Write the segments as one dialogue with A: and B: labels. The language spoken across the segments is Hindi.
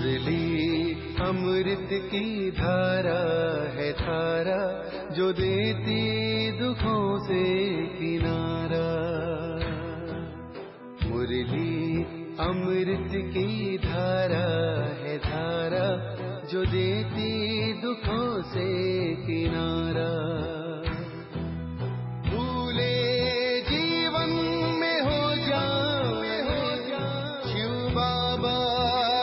A: मुरली अमृत की धारा है धारा, जो देती दुखों से किनारा। मुरली अमृत की धारा है धारा, जो देती दुखों से किनारा। भूले जीवन में हो जाए शिव बाबा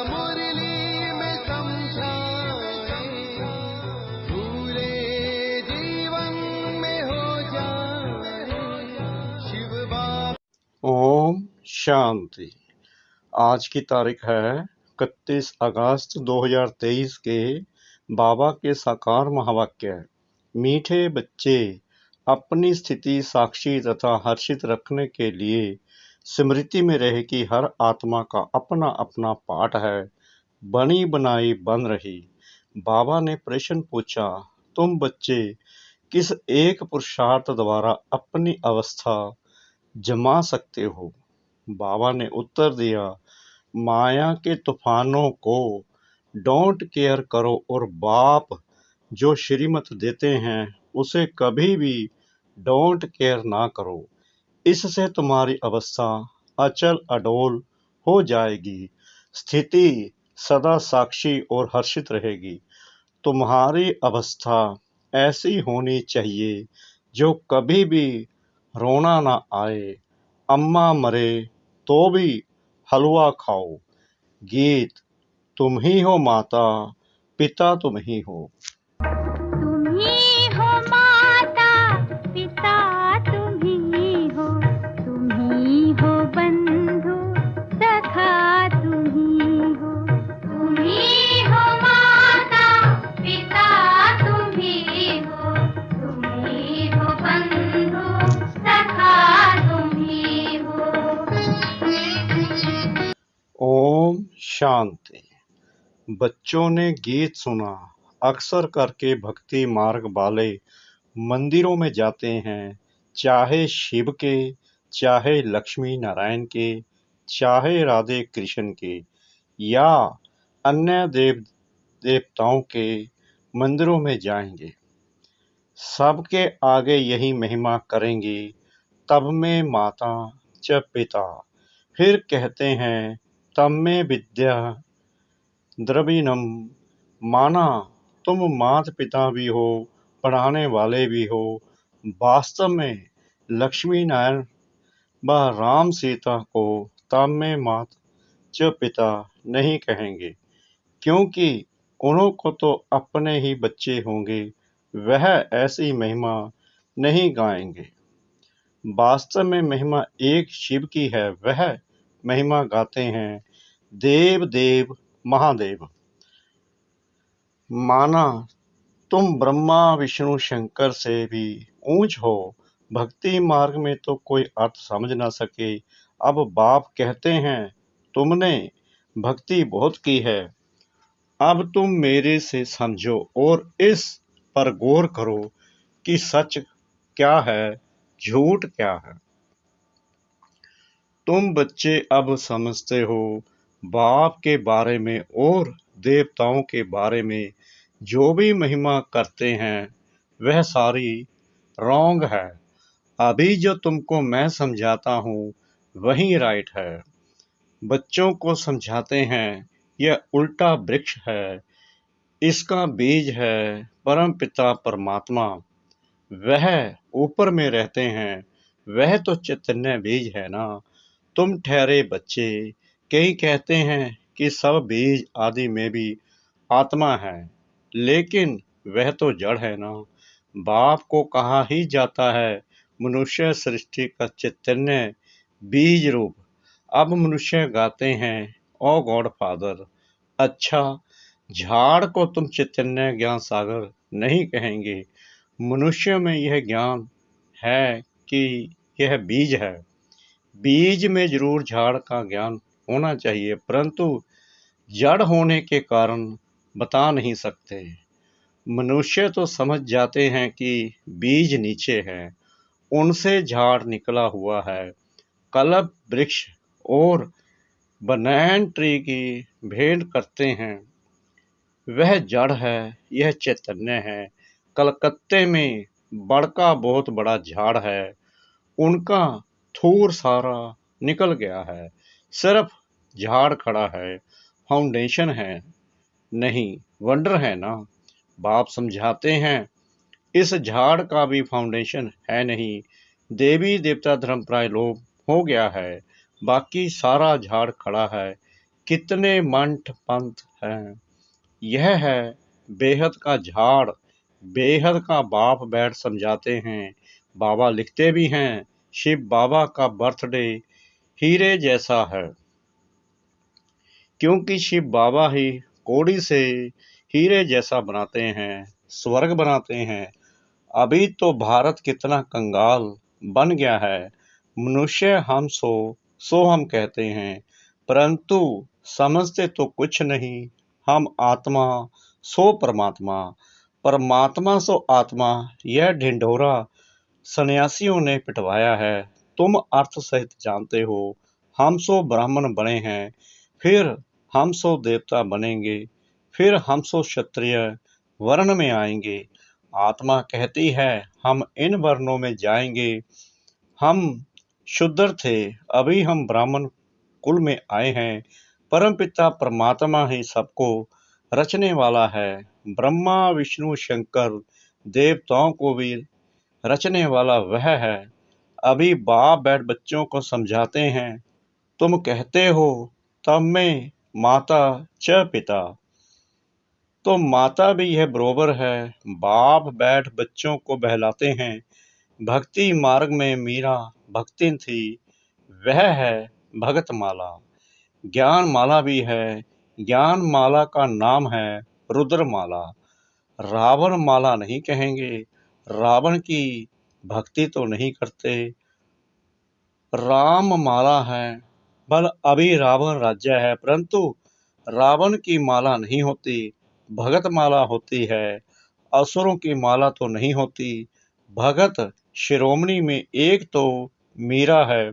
A: मुरली में समझाए। भूले जीवन में हो जाए शिव बाबा।
B: ओम शांति। आज की तारीख है 31 अगस्त 2023 के बाबा के साकार महावाक्य। मीठे बच्चे अपनी स्थिति साक्षी तथा हर्षित रखने के लिए स्मृति में रहे कि हर आत्मा का अपना अपना पाठ है, बनी बनाई बन रही। बाबा ने प्रश्न पूछा, तुम बच्चे किस एक पुरुषार्थ द्वारा अपनी अवस्था जमा सकते हो? बाबा ने उत्तर दिया, माया के तूफानों को डोंट केयर करो और बाप जो श्रीमत देते हैं उसे कभी भी डोंट केयर ना करो। इससे तुम्हारी अवस्था अचल अडोल हो जाएगी, स्थिति सदा साक्षी और हर्षित रहेगी। तुम्हारी अवस्था ऐसी होनी चाहिए जो कभी भी रोना ना आए। अम्मा मरे तो भी हलवा खाओ। गीत। तुम ही हो माता, पिता तुम ही हो।
C: तुम ही हो माता, पिता तुम ही हो। तुम ही हो बंधु, सखा तुम ही हो। तुम ही हो माता, पिता तुम ही हो। तुम ही हो बंधु, सखा तुम ही हो।
B: ओम शांति। बच्चों ने गीत सुना। अक्सर करके भक्ति मार्ग वाले मंदिरों में जाते हैं, चाहे शिव के, चाहे लक्ष्मी नारायण के, चाहे राधे कृष्ण के या अन्य देव देवताओं के मंदिरों में जाएंगे। सबके आगे यही महिमा करेंगे, तब में माता च पिता। फिर कहते हैं, तब में विद्या द्रविणम। माना तुम माता पिता भी हो, पढ़ाने वाले भी हो। वास्तव में लक्ष्मी नारायण व राम सीता को तब में माता च पिता नहीं कहेंगे, क्योंकि उन्हों को तो अपने ही बच्चे होंगे, वह ऐसी महिमा नहीं गाएंगे। वास्तव में महिमा एक शिव की है, वह महिमा गाते हैं देव देव महादेव। माना तुम ब्रह्मा विष्णु शंकर से भी ऊंच हो, भक्ति मार्ग में तो कोई अर्थ समझ ना सके। अब बाप कहते हैं, तुमने भक्ति बहुत की है, अब तुम मेरे से समझो और इस पर गौर करो कि सच क्या है, झूठ क्या है। तुम बच्चे अब समझते हो बाप के बारे में और देवताओं के बारे में जो भी महिमा करते हैं वह सारी रॉन्ग है। अभी जो तुमको मैं समझाता हूँ वही राइट है। बच्चों को समझाते हैं यह उल्टा वृक्ष है, इसका बीज है परम पिता परमात्मा, वह ऊपर में रहते हैं, वह तो चैतन्य बीज है ना। तुम ठहरे बच्चे। कई कहते हैं कि सब बीज आदि में भी आत्मा है, लेकिन वह तो जड़ है ना। बाप को कहा ही जाता है मनुष्य सृष्टि का चैतन्य बीज रूप। अब मनुष्य गाते हैं, ओ गॉड फादर। अच्छा, झाड़ को तुम चैतन्य ज्ञान सागर नहीं कहेंगे। मनुष्य में यह ज्ञान है कि यह बीज है। बीज में जरूर झाड़ का ज्ञान होना चाहिए, परंतु जड़ होने के कारण बता नहीं सकते। मनुष्य तो समझ जाते हैं कि बीज नीचे है, उनसे झाड़ निकला हुआ है। कल्प वृक्ष और बनैन ट्री की भेंट करते हैं। वह जड़ है, यह चैतन्य है। कलकत्ते में बड़का बहुत बड़ा झाड़ है, उनका थूर सारा निकल गया है। सिर्फ झाड़ खड़ा है, फाउंडेशन है नहीं। वंडर है ना। बाप समझाते हैं, इस झाड़ का भी फाउंडेशन है नहीं। देवी देवता धर्मप्राय लोप हो गया है, बाकी सारा झाड़ खड़ा है। कितने मंठ पंथ हैं। यह है बेहद का झाड़। बेहद का बाप बैठ समझाते हैं। बाबा लिखते भी हैं, शिव बाबा का बर्थडे हीरे जैसा है, क्योंकि शिव बाबा ही कौड़ी से हीरे जैसा बनाते हैं, स्वर्ग बनाते हैं। अभी तो भारत कितना कंगाल बन गया है। मनुष्य हम सो हम कहते हैं, परंतु समझते तो कुछ नहीं। हम आत्मा सो परमात्मा, परमात्मा सो आत्मा। यह ढिंढोरा सन्यासियों ने पिटवाया है। तुम अर्थ सहित जानते हो। हम सो ब्राह्मण बने हैं, फिर हम सो देवता बनेंगे, फिर हम सो क्षत्रिय वर्ण में आएंगे। आत्मा कहती है, हम इन वर्णों में जाएंगे। हम शूद्र थे, अभी हम ब्राह्मण कुल में आए हैं। परमपिता परमात्मा ही सबको रचने वाला है। ब्रह्मा विष्णु शंकर देवताओं को भी रचने वाला वह है। अभी बाप बैठ बच्चों को समझाते हैं। तुम कहते हो तब में माता च पिता, तो माता भी यह बरोबर है। बाप बैठ बच्चों को बहलाते हैं। भक्ति मार्ग में मीरा भक्ति थी, वह है भगत माला। ज्ञान माला भी है, ज्ञान माला का नाम है रुद्र माला। रावण माला नहीं कहेंगे, रावण की भक्ति तो नहीं करते। राम माला है, बल अभी रावण राज्य है, परंतु रावण की माला नहीं होती, भगत माला होती है। असुरों की माला तो नहीं होती। भगत शिरोमणि में एक तो मीरा है,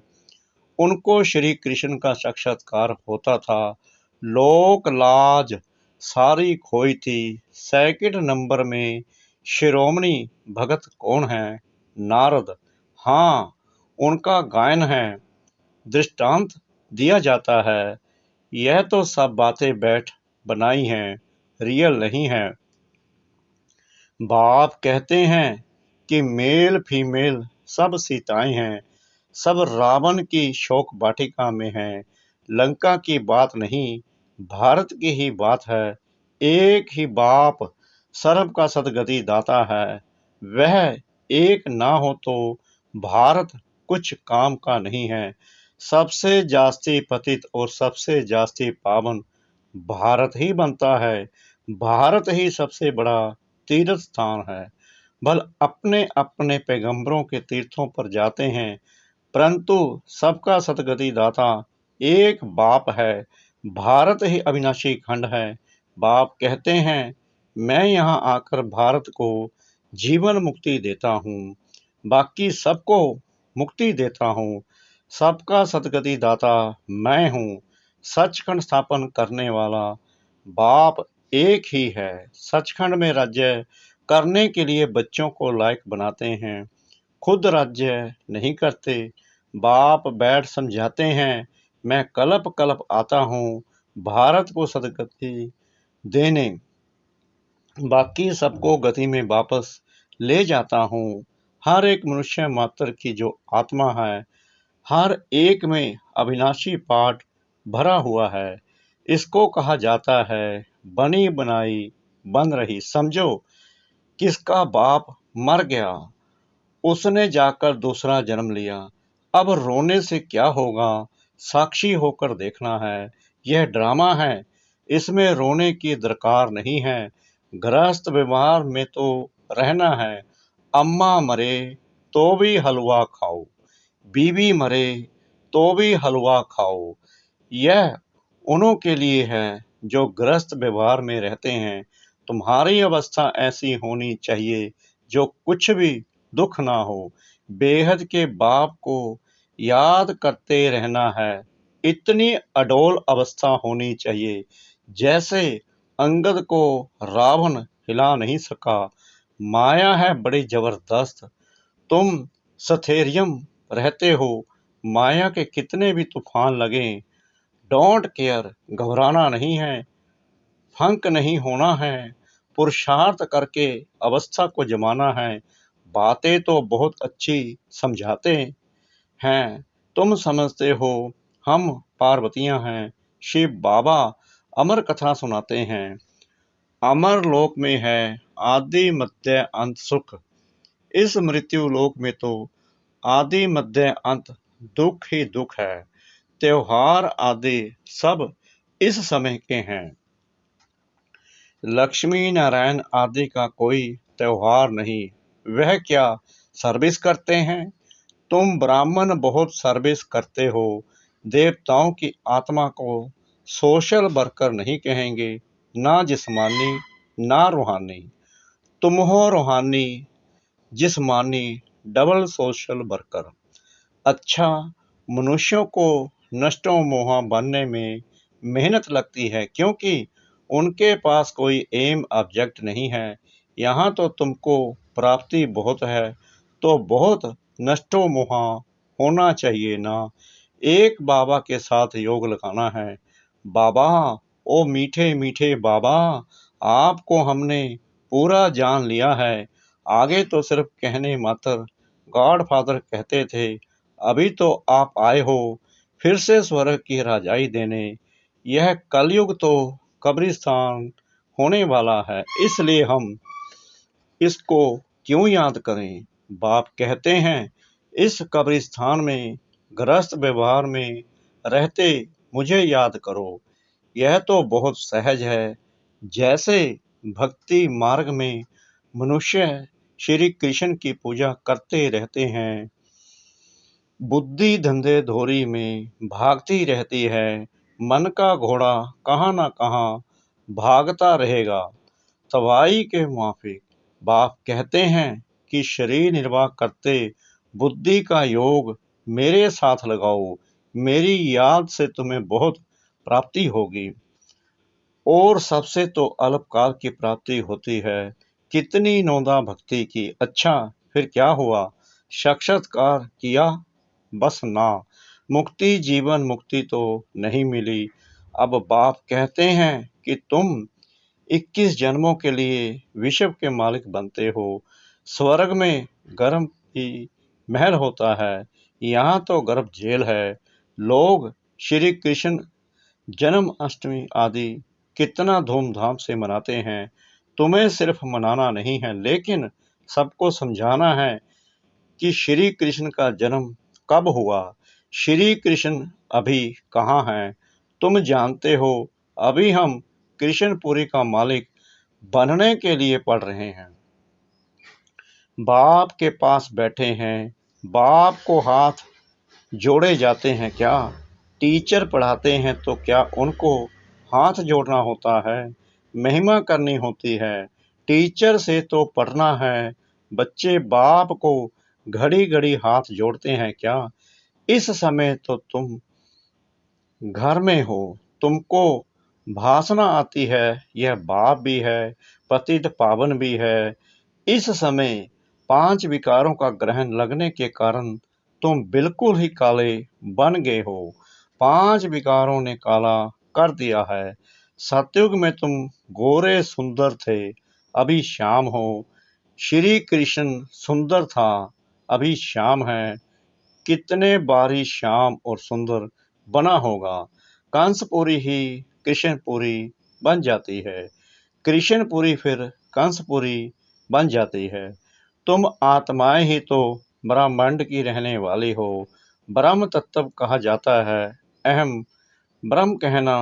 B: उनको श्री कृष्ण का साक्षात्कार होता था। लोक लाज सारी खोई थी। सेकंड नंबर में शिरोमणि भगत कौन है? नारद। हाँ, उनका गायन है, दृष्टांत दिया जाता है। यह तो सब बातें बैठ बनाई हैं, रियल नहीं है। बाप कहते हैं कि मेल फीमेल सब सीताएं हैं, सब रावण की शोक वाटिका में हैं। लंका की बात नहीं, भारत की ही बात है। एक ही बाप सर्व का सदगति दाता है। वह एक ना हो तो भारत कुछ काम का नहीं है। सबसे जास्ती पतित और सबसे जास्ती पावन भारत ही बनता है। भारत ही सबसे बड़ा तीर्थ स्थान है। भल अपने अपने पैगंबरों के तीर्थों पर जाते हैं, परंतु सबका सदगति दाता एक बाप है। भारत ही अविनाशी खंड है। बाप कहते हैं, मैं यहाँ आकर भारत को जीवन मुक्ति देता हूँ, बाकी सबको मुक्ति देता हूँ। सबका सदगति दाता मैं हूँ। सचखंड स्थापन करने वाला बाप एक ही है। सचखंड में राज्य करने के लिए बच्चों को लायक बनाते हैं, खुद राज्य नहीं करते। बाप बैठ समझाते हैं, मैं कलप कलप आता हूँ भारत को सदगति देने, बाकी सबको गति में वापस ले जाता हूँ। हर एक मनुष्य मात्र की जो आत्मा है, हर एक में अविनाशी पाठ भरा हुआ है। इसको कहा जाता है बनी बनाई बन रही। समझो, किसका बाप मर गया, उसने जाकर दूसरा जन्म लिया। अब रोने से क्या होगा, साक्षी होकर देखना है। यह ड्रामा है, इसमें रोने की दरकार नहीं है। गृहस्थ व्यवहार में तो रहना है। अम्मा मरे तो भी हलवा खाओ, बीवी मरे तो भी हलवा खाओ। यह उन्हों के लिए है जो गृहस्थ व्यवहार में रहते हैं। तुम्हारी अवस्था ऐसी होनी चाहिए जो कुछ भी दुख ना हो। बेहद के बाप को याद करते रहना है। इतनी अडोल अवस्था होनी चाहिए जैसे अंगद को रावण हिला नहीं सका। माया है बड़ी जबरदस्त। तुम स्थैर्यम रहते हो, माया के कितने भी तूफान लगे। डोंट केयर, घबराना नहीं है, फंक नहीं होना है, पुरुषार्थ करके अवस्था को जमाना है। बातें तो बहुत अच्छी समझाते हैं, तुम समझते हो हम पार्वतियां हैं। शिव बाबा अमर कथा सुनाते हैं। अमर लोक में है आदि मध्य अंत सुख। इस मृत्यु लोक में तो आदि मध्य अंत दुख ही दुख है। त्योहार आदि सब इस समय के हैं। लक्ष्मी नारायण आदि का कोई त्योहार नहीं। वह क्या सर्विस करते हैं? तुम ब्राह्मण बहुत सर्विस करते हो। देवताओं की आत्मा को सोशल वर्कर नहीं कहेंगे, ना जिस्मानी ना रूहानी। तुम हो रूहानी जिस्मानी डबल सोशल वर्कर। अच्छा, मनुष्यों को नष्टो मोहा बनने में मेहनत लगती है क्योंकि उनके पास कोई एम ऑब्जेक्ट नहीं है। यहाँ तो तुमको प्राप्ति बहुत है, तो बहुत नष्टो मोहा होना चाहिए ना। एक बाबा के साथ योग लगाना है। बाबा, ओ मीठे मीठे बाबा, आपको हमने पूरा जान लिया है। आगे तो सिर्फ कहने मात्र गॉड फादर कहते थे, अभी तो आप आए हो फिर से स्वर्ग की राजाई देने। यह कलयुग तो कब्रिस्तान होने वाला है, इसलिए हम इसको क्यों याद करें। बाप कहते हैं इस कब्रिस्तान में गृहस्थ व्यवहार में रहते मुझे याद करो। यह तो बहुत सहज है। जैसे भक्ति मार्ग में मनुष्य श्री कृष्ण की पूजा करते रहते हैं, बुद्धि धंधे धोरी में भागती रहती है, मन का घोड़ा कहाँ न कहाँ भागता रहेगा। सवाई के माफिक बाप कहते हैं कि शरीर निर्वाह करते बुद्धि का योग मेरे साथ लगाओ, मेरी याद से तुम्हें बहुत प्राप्ति होगी। और सबसे तो अल्पकाल की प्राप्ति होती है। कितनी नौंदा भक्ति की, अच्छा फिर क्या हुआ? साक्षात्कार किया बस ना, मुक्ति जीवन मुक्ति तो नहीं मिली। अब बाप कहते हैं कि तुम 21 जन्मों के लिए विश्व के मालिक बनते हो। स्वर्ग में गर्भ ही महल होता है, यहाँ तो गर्भ जेल है। लोग श्री कृष्ण जन्माष्टमी आदि कितना धूमधाम से मनाते हैं। तुम्हें सिर्फ मनाना नहीं है, लेकिन सबको समझाना है कि श्री कृष्ण का जन्म कब हुआ। श्री कृष्ण अभी कहाँ हैं? तुम जानते हो, अभी हम कृष्णपुरी का मालिक बनने के लिए पढ़ रहे हैं। बाप के पास बैठे हैं, बाप को हाथ जोड़े जाते हैं क्या? टीचर पढ़ाते हैं तो क्या उनको हाथ जोड़ना होता है? महिमा करनी होती है। टीचर से तो पढ़ना है। बच्चे बाप को घड़ी घड़ी हाथ जोड़ते हैं क्या? इस समय तो तुम घर में हो, तुमको भाषणा आती है। यह बाप भी है, पतित पावन भी है। इस समय 5 विकारों का ग्रहण लगने के कारण तुम बिल्कुल ही काले बन गए हो। 5 विकारों ने काला कर दिया है। सतयुग में तुम गोरे सुंदर थे, अभी श्याम हो। श्री कृष्ण सुंदर था, अभी श्याम है। कितने बारी श्याम और सुंदर बना होगा। कंसपुरी ही कृष्णपुरी बन जाती है, कृष्णपुरी फिर कंसपुरी बन जाती है। तुम आत्माएं ही तो ब्रह्मांड की रहने वाली हो। ब्रह्म तत्व कहा जाता है, अहम ब्रह्म कहना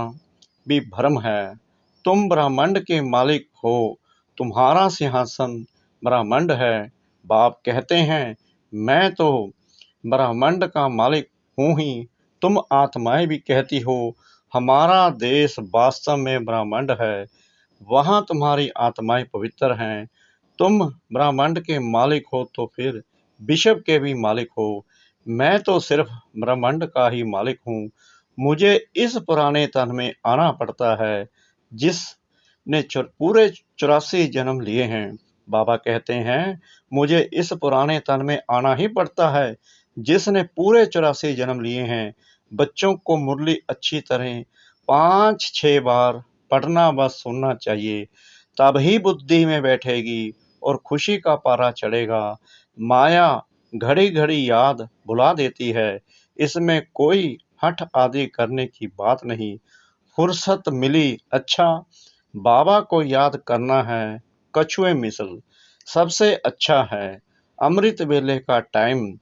B: भी भ्रम है। तुम ब्रह्मांड के मालिक हो, तुम्हारा सिंहासन ब्रह्मांड है। बाप कहते हैं मैं तो ब्रह्मांड का मालिक हूँ ही। तुम आत्माएं भी कहती हो हमारा देश वास्तव में ब्रह्मांड है, वहाँ तुम्हारी आत्माएं पवित्र हैं। तुम ब्रह्मांड के मालिक हो तो फिर विश्व के भी मालिक हो। मैं तो सिर्फ ब्रह्मांड का ही मालिक हूँ। मुझे इस पुराने तन में आना पड़ता है जिसने पूरे 84 जन्म लिए हैं। बाबा कहते हैं, मुझे इस पुराने तन में आना ही पड़ता है जिसने पूरे 84 जन्म लिए हैं। बच्चों को मुरली अच्छी तरह 5-6 बार पढ़ना व सुनना चाहिए, तभी बुद्धि में बैठेगी और खुशी का पारा चढ़ेगा। माया घड़ी घड़ी याद भुला देती है, इसमें कोई हठ आदि करने की बात नहीं। फुर्सत मिली, अच्छा बाबा को याद करना है, कछुए मिसल सबसे अच्छा है। अमृत वेले का टाइम,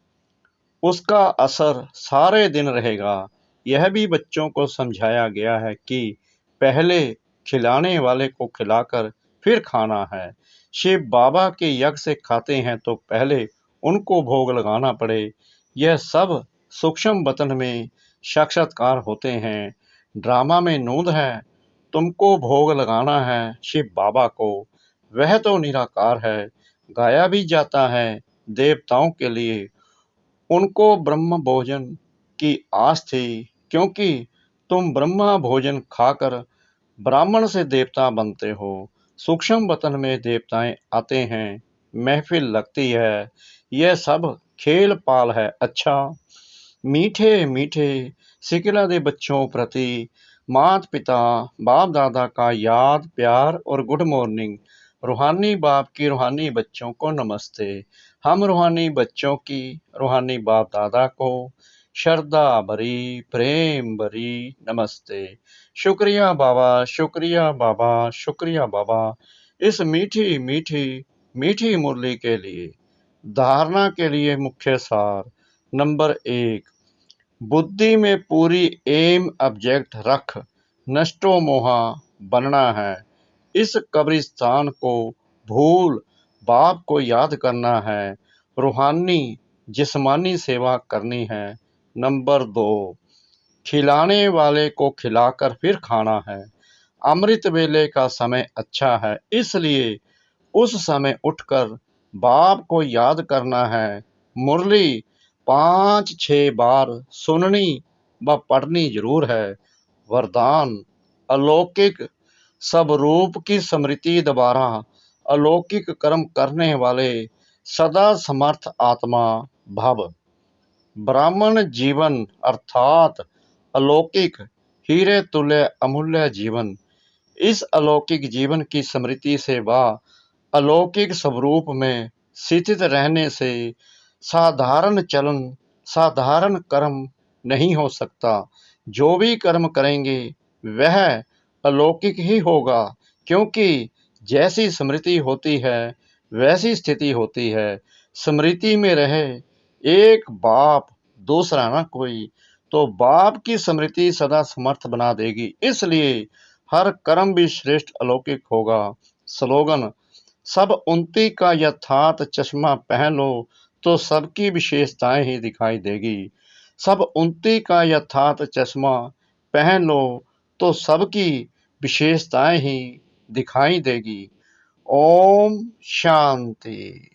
B: उसका असर सारे दिन रहेगा। यह भी बच्चों को समझाया गया है कि पहले खिलाने वाले को खिलाकर फिर खाना है। शिव बाबा के यज्ञ से खाते हैं तो पहले उनको भोग लगाना पड़े। यह सब सूक्ष्म वतन में साक्षात्कार होते हैं। ड्रामा में नूंद है, तुमको भोग लगाना है शिव बाबा को, वह तो निराकार है। गाया भी जाता है देवताओं के लिए, उनको ब्रह्म भोजन की आस थी, क्योंकि तुम ब्रह्मा भोजन खाकर ब्राह्मण से देवता बनते हो। सूक्ष्म वतन में देवताएं आते हैं, महफिल लगती है, यह सब खेल पाल है। अच्छा मीठे मीठे सिकला दे बच्चों प्रति माता पिता बाप दादा का याद प्यार और गुड मॉर्निंग। रूहानी बाप की रूहानी बच्चों को नमस्ते। हम रूहानी बच्चों की रूहानी बाप दादा को श्रद्धा भरी प्रेम भरी नमस्ते। शुक्रिया बाबा, शुक्रिया बाबा, शुक्रिया बाबा, इस मीठी मीठी मीठी मुरली के लिए। धारणा के लिए मुख्य सार। नंबर 1, बुद्धि में पूरी एम ऑब्जेक्ट रख नष्टो मोहा बनना है। इस कब्रिस्तान को भूल बाप को याद करना है। रूहानी जिस्मानी सेवा करनी है। नंबर 2, खिलाने वाले को खिलाकर फिर खाना है। अमृत वेले का समय अच्छा है, इसलिए उस समय उठकर बाप को याद करना है। मुरली 5-6 बार सुननी व पढ़नी जरूर है। वरदान, अलौकिक स्वरूप की स्मृति द्वारा अलौकिक कर्म करने वाले सदा समर्थ आत्मा भव। ब्राह्मण जीवन अर्थात अलौकिक हीरे तुल्य अमूल्य जीवन। इस अलौकिक जीवन की स्मृति से वह अलौकिक स्वरूप में स्थित रहने से साधारण चलन साधारण कर्म नहीं हो सकता। जो भी कर्म करेंगे वह अलौकिक ही होगा, क्योंकि जैसी स्मृति होती है वैसी स्थिति होती है। स्मृति में रहे एक बाप, दूसरा ना कोई, तो बाप की स्मृति सदा समर्थ बना देगी, इसलिए हर कर्म भी श्रेष्ठ अलौकिक होगा। स्लोगन, सब उन्नति का यथार्थ चश्मा पहन लो तो सबकी विशेषताएं ही दिखाई देगी। सब उन्नति का यथार्थ चश्मा पहन लो तो सबकी विशेषताएं ही दिखाई देगी। ओम शांति।